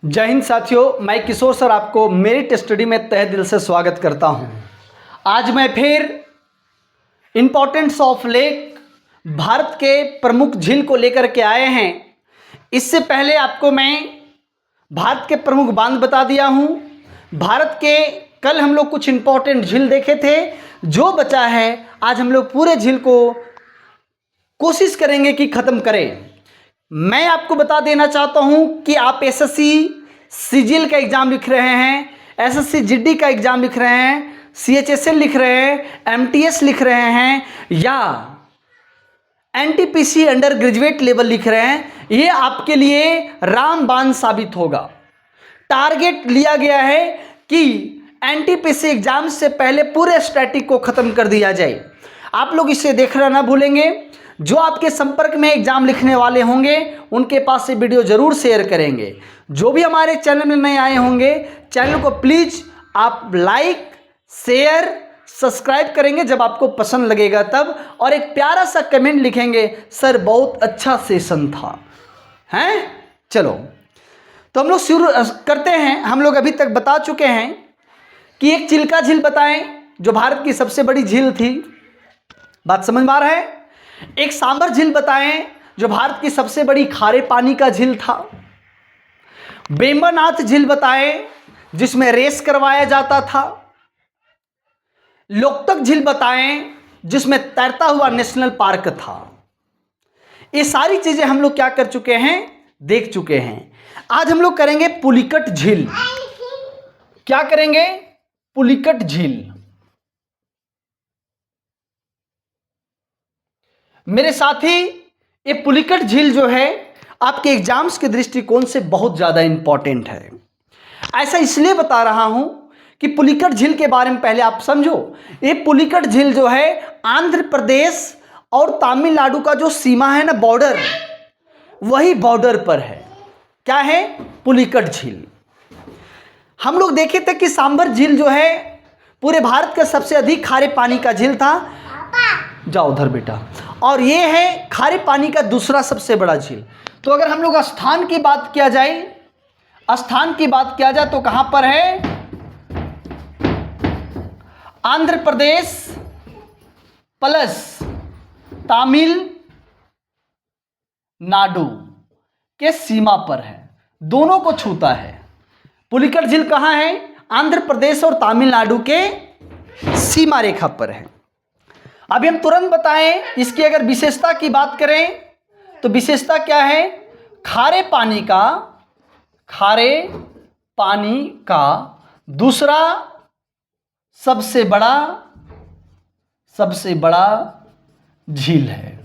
जय हिंद साथियों, मैं किशोर सर आपको मेरिट स्टडी में तहे दिल से स्वागत करता हूं। आज मैं फिर इम्पोर्टेंस ऑफ लेक भारत के प्रमुख झील को लेकर के आए हैं। इससे पहले आपको मैं भारत के प्रमुख बांध बता दिया हूं। भारत के कल हम लोग कुछ इम्पोर्टेंट झील देखे थे, जो बचा है आज हम लोग पूरे झील को कोशिश करेंगे कि ख़त्म करें। मैं आपको बता देना चाहता हूं कि आप एसएससी सीजीएल का एग्ज़ाम लिख रहे हैं, एसएससी जीडी का एग्ज़ाम लिख रहे हैं, सीएचएसएल लिख रहे हैं, एमटीएस लिख रहे हैं या एनटीपीसी अंडर ग्रेजुएट लेवल लिख रहे हैं, ये आपके लिए रामबाण साबित होगा। टारगेट लिया गया है कि एनटीपीसी एग्ज़ाम से पहले पूरे स्टैटिक को ख़त्म कर दिया जाए। आप लोग इसे देखना ना भूलेंगे। जो आपके संपर्क में एग्जाम लिखने वाले होंगे उनके पास से वीडियो जरूर शेयर करेंगे। जो भी हमारे चैनल में नए आए होंगे, चैनल को प्लीज आप लाइक शेयर सब्सक्राइब करेंगे जब आपको पसंद लगेगा तब, और एक प्यारा सा कमेंट लिखेंगे, सर बहुत अच्छा सेशन था। हैं, चलो तो हम लोग शुरू करते हैं। हम लोग अभी तक बता चुके हैं कि एक चिल्का झील बताएं जो भारत की सबसे बड़ी झील थी, बात समझ में आ रहा है। एक सांबर झील बताएं जो भारत की सबसे बड़ी खारे पानी का झील था। बेम्बनाथ झील बताएं जिसमें रेस करवाया जाता था। लोकतक झील बताएं जिसमें तैरता हुआ नेशनल पार्क था। ये सारी चीजें हम लोग क्या कर चुके हैं, देख चुके हैं। आज हम लोग करेंगे पुलिकट झील। क्या करेंगे? पुलिकट झील। मेरे साथी, ये पुलिकट झील जो है आपके एग्जाम्स के दृष्टिकोण से बहुत ज़्यादा इंपॉर्टेंट है। ऐसा इसलिए बता रहा हूं कि पुलिकट झील के बारे में पहले आप समझो। ये पुलिकट झील जो है आंध्र प्रदेश और तमिलनाडु का जो सीमा है ना, बॉर्डर, वही बॉर्डर पर है। क्या है? पुलिकट झील। हम लोग देखे थे कि सांबर झील जो है पूरे भारत का सबसे अधिक खारे पानी का झील था। जाओ उधर बेटा। और ये है खारे पानी का दूसरा सबसे बड़ा झील। तो अगर हम लोग स्थान की बात किया जाए, तो कहां पर है? आंध्र प्रदेश प्लस तमिलनाडु के सीमा पर है, दोनों को छूता है। पुलिकट झील कहां है? आंध्र प्रदेश और तमिलनाडु के सीमा रेखा पर है। अभी हम तुरंत बताएं इसकी अगर विशेषता की बात करें तो विशेषता क्या है? खारे पानी का दूसरा सबसे बड़ा झील है।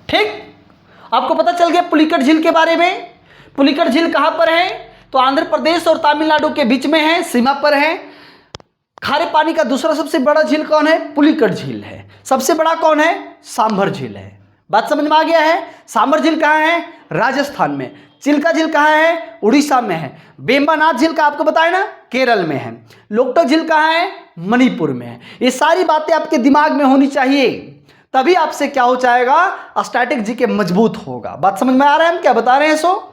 ठीक, आपको पता चल गया पुलिकट झील के बारे में। पुलिकट झील कहां पर है? तो आंध्र प्रदेश और तमिलनाडु के बीच में है, सीमा पर है। खारे पानी का दूसरा सबसे बड़ा झील कौन है? पुलिकट झील है। सबसे बड़ा कौन है? सांभर झील है। बात समझ में आ गया है। सांभर झील कहाँ है? राजस्थान में। चिल्का झील कहाँ है? उड़ीसा में है। बेम्बानाथ झील का आपको बताया ना, केरल में है। लोकटक झील कहाँ है? मणिपुर में है। ये सारी बातें आपके दिमाग में होनी चाहिए, तभी आपसे क्या हो जाएगा, स्टैटिक जीके मजबूत होगा। बात समझ में आ रहा है हम क्या बता रहे हैं? सो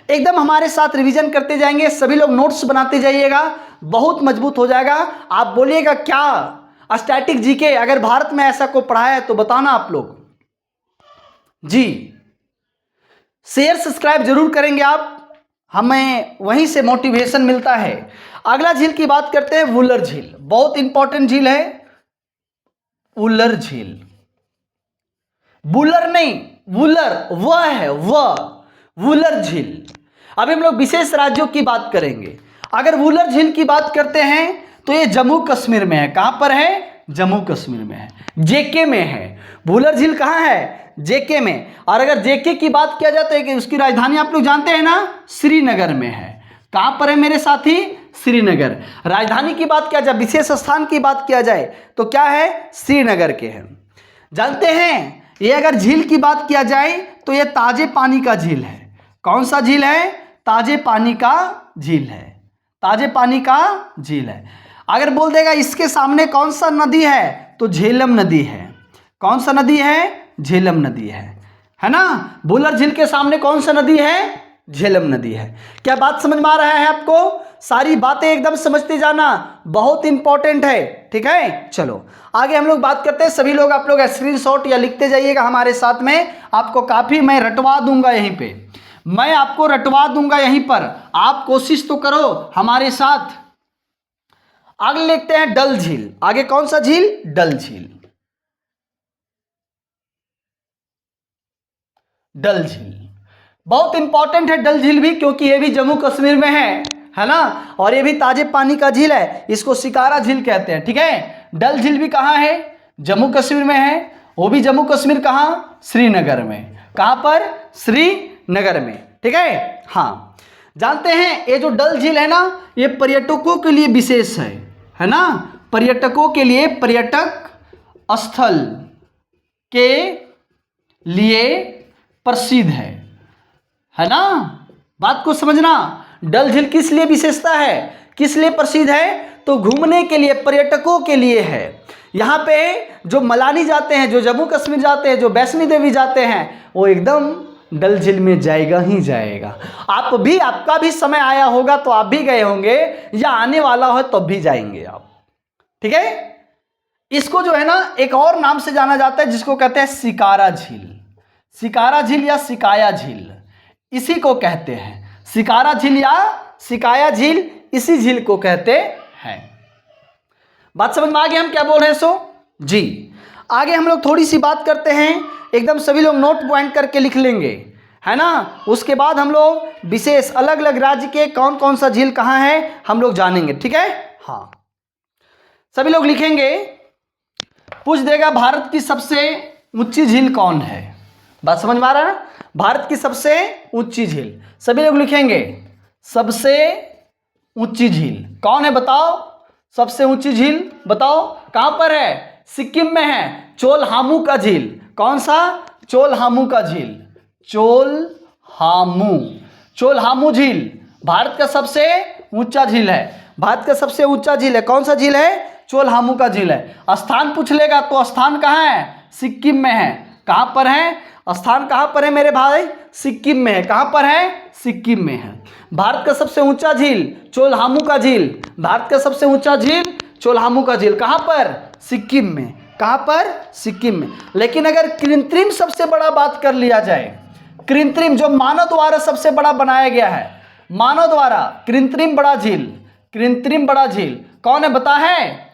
एकदम हमारे साथ रिवीजन करते जाएंगे, सभी लोग नोट्स बनाते जाइएगा, बहुत मजबूत हो जाएगा। आप बोलिएगा क्या स्टैटिक जीके अगर भारत में ऐसा को पढ़ाया है तो बताना आप लोग जी। शेयर सब्सक्राइब जरूर करेंगे आप, हमें वहीं से मोटिवेशन मिलता है। अगला झील की बात करते हैं, वुलर झील। बहुत इंपॉर्टेंट झील है वुलर झील। बुलर नहीं, वुलर, वह है वुलर झील। अभी हम लोग विशेष राज्यों की बात करेंगे। अगर वुलर झील की बात करते हैं तो ये जम्मू कश्मीर में है। कहां पर है? जम्मू कश्मीर में है, जेके में है। वुलर झील कहां है? जेके में। और अगर जेके की बात किया जाए तो उसकी राजधानी आप लोग जानते हैं ना, श्रीनगर में है। कहां पर है मेरे साथी? श्रीनगर। राजधानी की बात किया जाए, विशेष स्थान की बात किया जाए तो क्या है? श्रीनगर के है। जानते हैं ये अगर झील की बात किया जाए तो ये ताजे पानी का झील है। कौन सा झील है? ताजे पानी का झील है। ताजे पानी का झील है। अगर बोल देगा इसके सामने कौन सा नदी है तो झेलम नदी है। कौन सा नदी है? झेलम नदी है ना। वुलर झील के सामने कौन सा नदी है? झेलम नदी है। क्या बात समझ में आ रहा है आपको? सारी बातें एकदम समझते जाना, बहुत इंपॉर्टेंट है। ठीक है, चलो आगे हम लोग बात करते हैं। सभी लोग आप लोग स्क्रीनशॉट या लिखते जाइएगा हमारे साथ में, आपको काफी मैं रटवा दूंगा यहीं पे, मैं आपको रटवा दूंगा यहीं पर, आप कोशिश तो करो हमारे साथ। आगे लिखते हैं डल झील। आगे कौन सा झील? डल झील। डल झील बहुत इंपॉर्टेंट है डल झील भी, क्योंकि ये भी जम्मू कश्मीर में है ना, और ये भी ताजे पानी का झील है, इसको शिकारा झील कहते हैं। ठीक है, डल झील भी कहाँ है? जम्मू कश्मीर में है, वो भी जम्मू कश्मीर कहाँ? श्रीनगर में। कहाँ पर? श्रीनगर में। ठीक है, हाँ जानते हैं ये जो डल झील है ना, ये पर्यटकों के लिए विशेष है ना, पर्यटकों के लिए, पर्यटक स्थल के लिए प्रसिद्ध है ना, बात को समझना। डल झील किस लिए विशेषता है, किस लिए प्रसिद्ध है? तो घूमने के लिए, पर्यटकों के लिए है। यहाँ पे जो मलानी जाते हैं, जो जम्मू कश्मीर जाते हैं, जो वैष्णो देवी जाते हैं, वो एकदम डल झील में जाएगा ही जाएगा। आप भी, आपका भी समय आया होगा तो आप भी गए होंगे, या आने वाला हो तब भी जाएंगे आप। ठीक है, इसको जो है ना एक और नाम से जाना जाता है, जिसको कहते हैं शिकारा झील। शिकारा झील या शिकाया झील, इसी को कहते हैं। शिकारा झील या शिकाया झील, इसी झील को कहते हैं। बात समझ में आ गई हम क्या बोल रहे हैं? सो जी, आगे हम लोग थोड़ी सी बात करते हैं, एकदम सभी लोग नोट पॉइंट करके लिख लेंगे, है ना। उसके बाद हम लोग विशेष अलग अलग राज्य के कौन कौन सा झील कहाँ है हम लोग जानेंगे। ठीक है, हाँ सभी लोग लिखेंगे। पूछ देगा भारत की सबसे ऊंची झील कौन है? बात समझ में आ रहा है ना? भारत की सबसे ऊंची झील, सभी लोग लिखेंगे सबसे ऊंची झील कौन है बताओ? सबसे ऊंची झील बताओ कहां पर है? सिक्किम में है, चोलहामू का झील। कौन सा? चोलहामू का झील, चोलहामू झील भारत का सबसे ऊंचा झील है। भारत का सबसे ऊंचा झील है, कौन सा झील है? चोलहामू का झील है। स्थान पूछ लेगा तो स्थान कहाँ है? सिक्किम में है। कहां पर है? स्थान कहां पर है मेरे भाई? सिक्किम में है। कहां पर है? सिक्किम में है। भारत का सबसे ऊंचा झील चोलहामू का झील, भारत का सबसे ऊंचा झील चोलहामू का झील। कहां पर? सिक्किम में। कहां पर? सिक्किम में। लेकिन अगर कृत्रिम सबसे बड़ा बात कर लिया जाए, कृत्रिम जो मानव द्वारा सबसे बड़ा बनाया गया है, मानव द्वारा कृत्रिम बड़ा झील, कृत्रिम बड़ा झील कौन है बता है?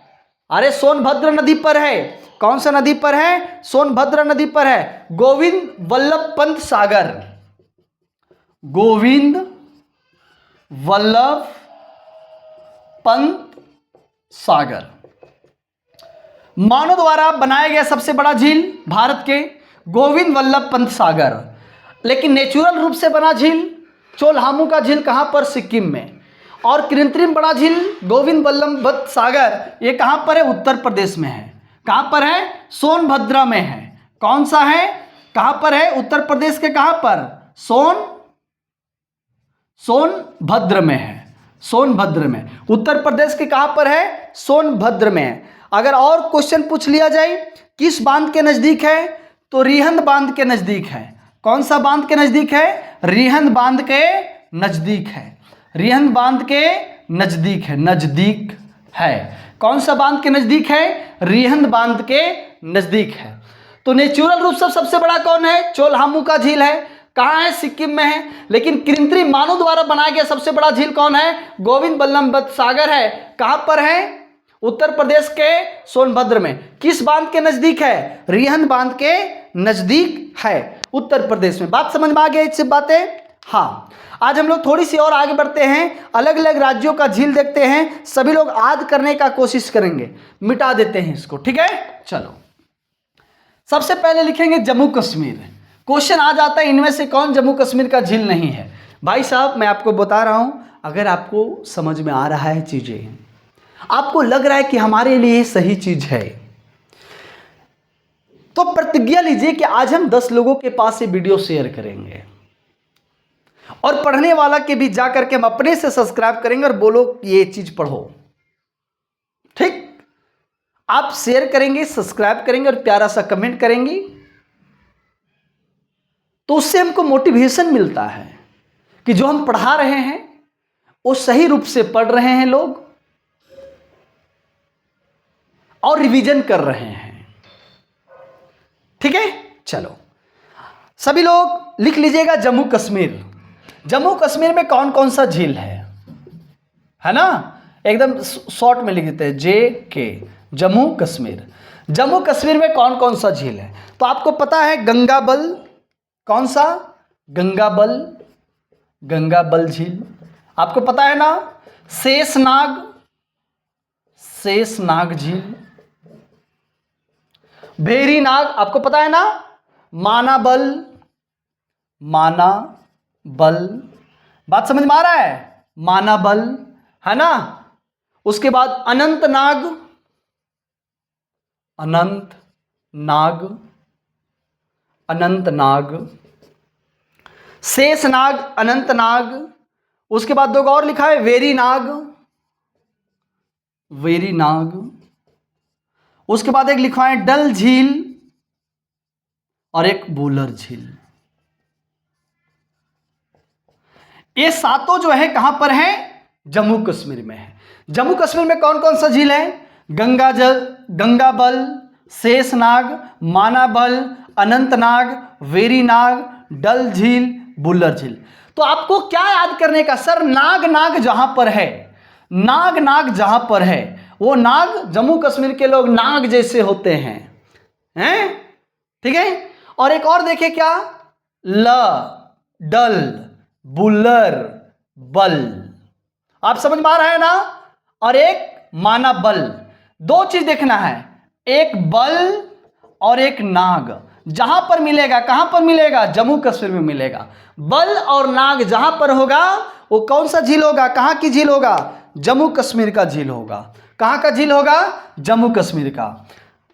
अरे सोनभद्र नदी पर है। कौन सा नदी पर है? सोनभद्र नदी पर है। गोविंद वल्लभ पंत सागर, गोविंद वल्लभ पंत सागर मानव द्वारा बनाया गया सबसे बड़ा झील भारत के गोविंद वल्लभ पंत सागर। लेकिन नेचुरल रूप से बना झील चोलहामू का झील कहां पर? सिक्किम में। और कृत्रिम बड़ा झील गोविंद वल्लभ पंत सागर ये कहां पर है? उत्तर प्रदेश में है। कहां पर है? सोनभद्र में है। कौन सा है? कहां पर है? उत्तर प्रदेश के कहां पर? सोनभद्र में है। सोनभद्र में। उत्तर प्रदेश के कहां पर है? सोनभद्र में है। अगर और क्वेश्चन पूछ लिया जाए किस बांध के नजदीक है, तो रिहंद बांध के नजदीक है। कौन सा बांध के नजदीक है? रिहंद बांध के नजदीक है। रिहंद बांध के नजदीक है, नजदीक है। कौन सा बांध के नजदीक है? रिहंद बांध के नजदीक है। तो नेचुरल रूप से सबसे बड़ा कौन है? चोलहामू का झील है। कहाँ है? सिक्किम में है। लेकिन कृत्रिम मानव द्वारा बनाया गया सबसे बड़ा झील कौन है? गोविंद वल्लभ पंत सागर है। कहां पर है? उत्तर प्रदेश के सोनभद्र में। किस बांध के नजदीक है? रिहंद बांध के नजदीक है, उत्तर प्रदेश में। बात समझ में आ गई इससे बातें? हाँ, आज हम लोग थोड़ी सी और आगे बढ़ते हैं, अलग अलग राज्यों का झील देखते हैं। सभी लोग याद करने का कोशिश करेंगे, मिटा देते हैं इसको। ठीक है, चलो सबसे पहले लिखेंगे जम्मू कश्मीर। क्वेश्चन आ जाता है इनमें से कौन जम्मू कश्मीर का झील नहीं है? भाई साहब मैं आपको बता रहा हूं, अगर आपको समझ में आ रहा है चीजें, आपको लग रहा है कि हमारे लिए सही चीज है, तो प्रतिज्ञा लीजिए कि आज हम 10 लोगों के पास ये वीडियो शेयर करेंगे, और पढ़ने वाला के भी जाकर के हम अपने से सब्सक्राइब करेंगे और बोलो ये चीज पढ़ो। ठीक, आप शेयर करेंगे, सब्सक्राइब करेंगे और प्यारा सा कमेंट करेंगे, तो उससे हमको मोटिवेशन मिलता है कि जो हम पढ़ा रहे हैं वो सही रूप से पढ़ रहे हैं लोग और रिवीजन कर रहे हैं। ठीक है, चलो सभी लोग लिख लीजिएगा जम्मू कश्मीर। जम्मू कश्मीर में कौन कौन सा झील है ना, एकदम शॉर्ट में लिख देते हैं JK, जम्मू कश्मीर। जम्मू कश्मीर में कौन कौन सा झील है? तो आपको पता है गंगाबल, कौन सा? गंगाबल झील आपको पता है ना। शेषनाग झील, भेरीनाग आपको पता है ना। मानाबल, बात समझ में आ रहा है? मानाबल है ना। उसके बाद अनंतनाग, शेषनाग, अनंतनाग। उसके बाद दो और लिखा है वेरीनाग। उसके बाद एक लिखा है डल झील और एक बुलर झील। ये सातों जो है कहां पर है? जम्मू कश्मीर में है। जम्मू कश्मीर में कौन कौन सा झील है? गंगाबल, शेषनाग, मानाबल, अनंतनाग, वेरीनाग, डल झील, बुलर झील। तो आपको क्या याद करने का? सर नाग जहां पर है, नाग जहां पर है वो नाग, जम्मू कश्मीर के लोग नाग जैसे होते हैं? ठीक है। और एक और देखे क्या? डल, बुलर, बल। आप समझ में आ रहा है ना। और एक मानाबल। दो चीज देखना है, एक बल और एक नाग। जहां पर मिलेगा, कहां पर मिलेगा? जम्मू कश्मीर में मिलेगा। बल और नाग जहां पर होगा वो कौन सा झील होगा? कहां की झील होगा? जम्मू कश्मीर का झील होगा। कहां का झील होगा? जम्मू कश्मीर का।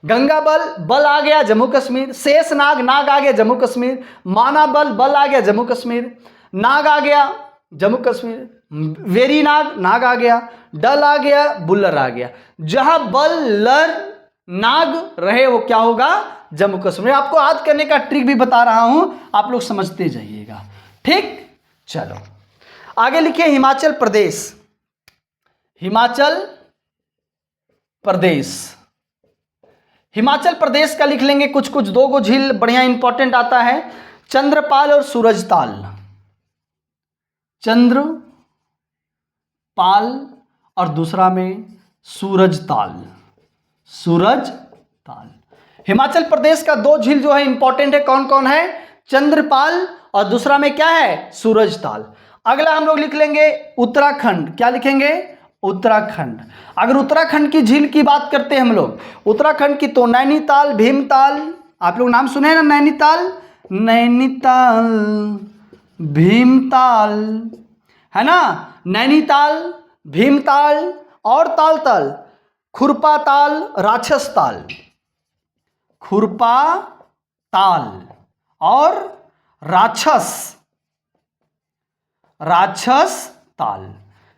गंगाबल, बल आ गया जम्मू कश्मीर। शेषनाग, नाग आ गया जम्मू कश्मीर। मानाबल, बल आ गया जम्मू कश्मीर। नाग आ गया जम्मू कश्मीर। वेरीनाग, नाग आ गया। डल आ गया, बुलर आ गया। जहां बल, लर, नाग रहे वो क्या होगा? जम्मू कश्मीर। आपको याद करने का ट्रिक भी बता रहा हूं, आप लोग समझते जाइएगा। ठीक, चलो आगे लिखिए हिमाचल प्रदेश। हिमाचल प्रदेश का लिख लेंगे कुछ कुछ। दो गो झील बढ़िया इंपॉर्टेंट आता है, चंद्रपाल और सूरजताल। चंद्रपाल और दूसरा में सूरजताल। हिमाचल प्रदेश का दो झील जो है इंपॉर्टेंट है, कौन कौन है? चंद्रपाल और दूसरा में क्या है? सूरजताल। अगला हम लोग लिख लेंगे उत्तराखंड। क्या लिखेंगे? उत्तराखंड। अगर उत्तराखंड की झील की बात करते हैं हम लोग उत्तराखंड की, तो नैनीताल, भीमताल। आप लोग नाम सुने हैं ना, नैनीताल, भीमताल, है ना। नैनीताल, भीमताल और ताल, खुरपाताल, राक्षसताल। खुरपाताल और राक्षसताल।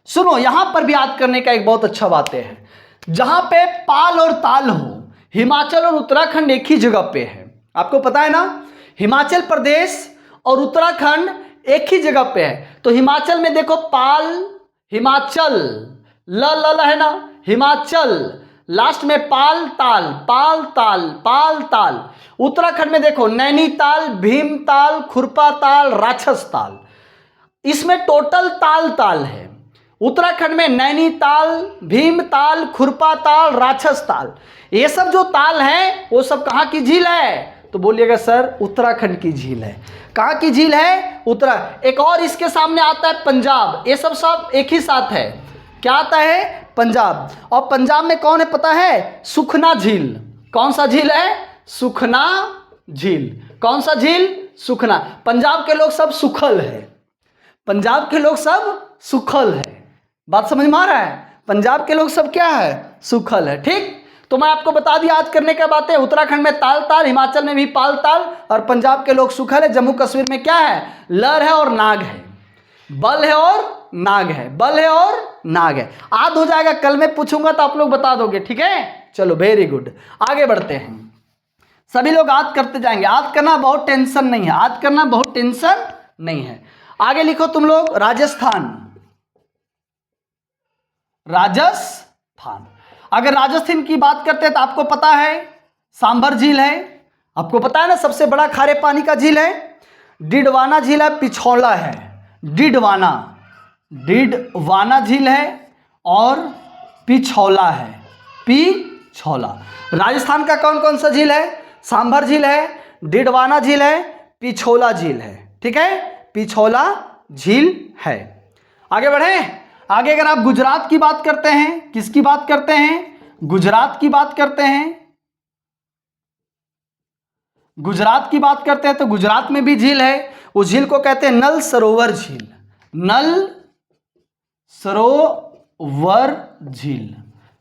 सुनो, यहां पर भी याद करने का एक बहुत अच्छा बात है, जहां पे पाल और ताल हो, हिमाचल और उत्तराखंड एक ही जगह पे है। आपको पता है ना, हिमाचल प्रदेश और उत्तराखंड एक ही जगह पे है। तो हिमाचल में देखो पाल, हिमाचल, ल है ना, हिमाचल, लास्ट में पाल ताल। उत्तराखंड में देखो नैनीताल, भीमताल, खुरपाताल, राक्षसताल। इसमें टोटल ताल है। उत्तराखंड में नैनीताल, भीमताल, खुरपाताल, राक्षसताल। ये सब जो ताल है वो सब कहां की झील है? तो बोलिएगा सर उत्तराखंड की झील है। कहां की झील है? एक और इसके सामने आता है पंजाब। ये सब एक ही साथ है। क्या आता है? पंजाब। और पंजाब में कौन है पता है? सुखना झील। कौन सा झील है? सुखना झील। कौन सा झील? सुखना। पंजाब के लोग सब सुखल है। पंजाब के लोग सब सुखल है। बात समझ में आ रहा है? पंजाब के लोग सब क्या है? सुखल है। ठीक, तो मैं आपको बता दिया याद करने का बातें। उत्तराखंड में ताल, हिमाचल में भी पाल, और पंजाब के लोग सुखल है। जम्मू कश्मीर में क्या है? लर है और नाग है, बल है और नाग है। याद हो जाएगा, कल मैं पूछूंगा तो आप लोग बता दोगे। ठीक है, चलो वेरी गुड, आगे बढ़ते हैं। सभी लोग याद करते जाएंगे। याद करना बहुत टेंशन नहीं है, आगे लिखो तुम लोग राजस्थान। राजस्थान, अगर राजस्थान की बात करते हैं तो आपको पता है सांभर झील है, आपको पता है ना सबसे बड़ा खारे पानी का झील है। डिडवाना झील है, पिछौला है, डिडवाना झील है और पिछौला है, पिछौला। राजस्थान का कौन कौन सा झील है? सांभर झील है, डिडवाना झील है, पिछौला झील है। ठीक है, पिछौला झील है। आगे बढ़े। आगे अगर आप गुजरात की बात करते हैं, किसकी बात करते हैं? गुजरात की बात करते हैं। गुजरात की बात करते हैं तो गुजरात में भी झील है, उस झील को कहते हैं नल सरोवर झील। नल सरोवर झील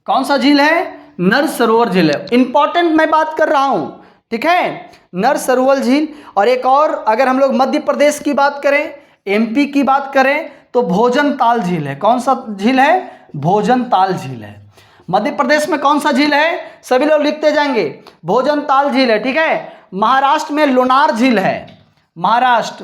कौन सा झील है? नर सरोवर झील है। इंपॉर्टेंट मैं बात कर रहा हूं, ठीक है, नर सरोवर झील। और एक और अगर हम लोग मध्य प्रदेश की बात करें, एमपी की बात करें तो भोजनताल झील है। कौन सा झील है? भोजनताल झील है। मध्य प्रदेश में कौन सा झील है? सभी लोग लिखते जाएंगे, भोजनताल झील है। ठीक है, महाराष्ट्र में लोनार झील है। महाराष्ट्र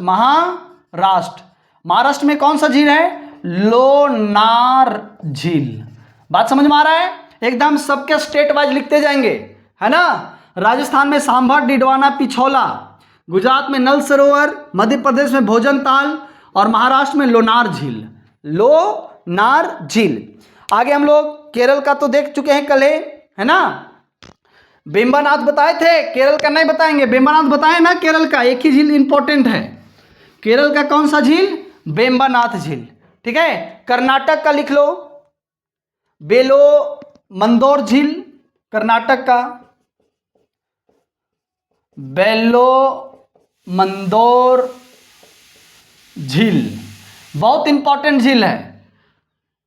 में कौन सा झील है? लोनार झील। बात समझ में आ रहा है? एकदम सबके स्टेट वाइज लिखते जाएंगे, है ना। राजस्थान में सांभर, डिडवाना, पिछौला, गुजरात में नल सरोवर, मध्य प्रदेश में भोजनताल और महाराष्ट्र में लोनार झील। लोनार झील। आगे हम लोग केरल का तो देख चुके हैं कल, है ना। बेम्बानाथ बताए थे, केरल का नहीं बताएंगे। बेम्बानाथ बताए ना, केरल का एक ही झील इंपॉर्टेंट है। केरल का कौन सा झील? बेम्बानाथ झील। ठीक है, कर्नाटक का लिख लो, बेलो मंदोर झील, कर्नाटक का बेलो मंदोर झील, बहुत इंपॉर्टेंट झील है।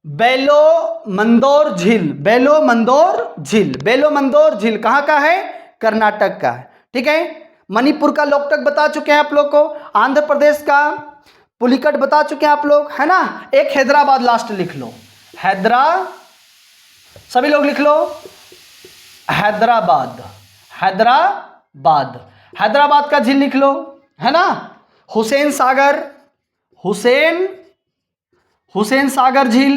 बेलो मंदोर झील, बेलो मंदोर झील, बेलो मंदोर झील कहाँ का है? कर्नाटक का है। ठीक है, मणिपुर का लोकटक बता चुके हैं आप लोग को, आंध्र प्रदेश का पुलिकट बता चुके हैं आप लोग, है ना। एक हैदराबाद लास्ट लिख लो, सभी लोग लिख लो, हैदराबाद। हैदराबाद का झील लिख लो, है ना। हुसैन सागर झील,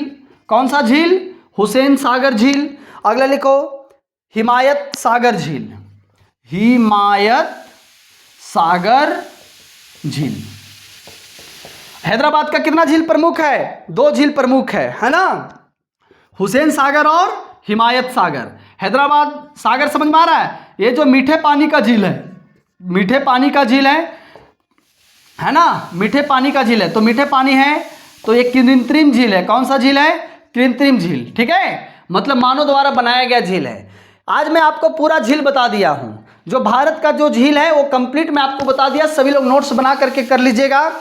कौन सा झील? हुसैन सागर झील। अगला लिखो हिमायत सागर झील, हिमायत सागर झील। हैदराबाद का कितना झील प्रमुख है? 2 झील प्रमुख है ना, हुसैन सागर और हिमायत सागर। हैदराबाद सागर समझ में आ रहा है? ये जो मीठे पानी का झील है, मीठे पानी का झील है ना, मीठे पानी का झील है। तो मीठे पानी है तो ये कृत्रिम झील है। कौन सा झील है? कृत्रिम झील। ठीक है, मतलब मानव द्वारा बनाया गया झील है। आज मैं आपको पूरा झील बता दिया हूं, जो भारत का जो झील है वो कंप्लीट मैं आपको बता दिया। सभी लोग नोट्स बना करके कर लीजिएगा।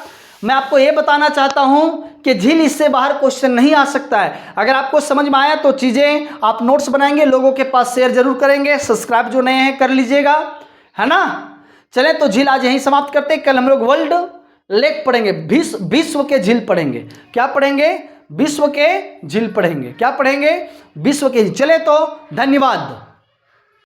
मैं आपको ये बताना चाहता हूं कि झील इससे बाहर क्वेश्चन नहीं आ सकता है। अगर आपको समझ में आया तो चीजें आप नोट्स बनाएंगे, लोगों के पास शेयर जरूर करेंगे, सब्सक्राइब जो नए हैं कर लीजिएगा, है ना। चले तो झील आज यहीं समाप्त करते हैं। कल हम लोग वर्ल्ड लेक पढ़ेंगे, विश्व के झील पढ़ेंगे। क्या पढ़ेंगे? विश्व के झील पढ़ेंगे। क्या पढ़ेंगे? विश्व के झील। चले तो धन्यवाद।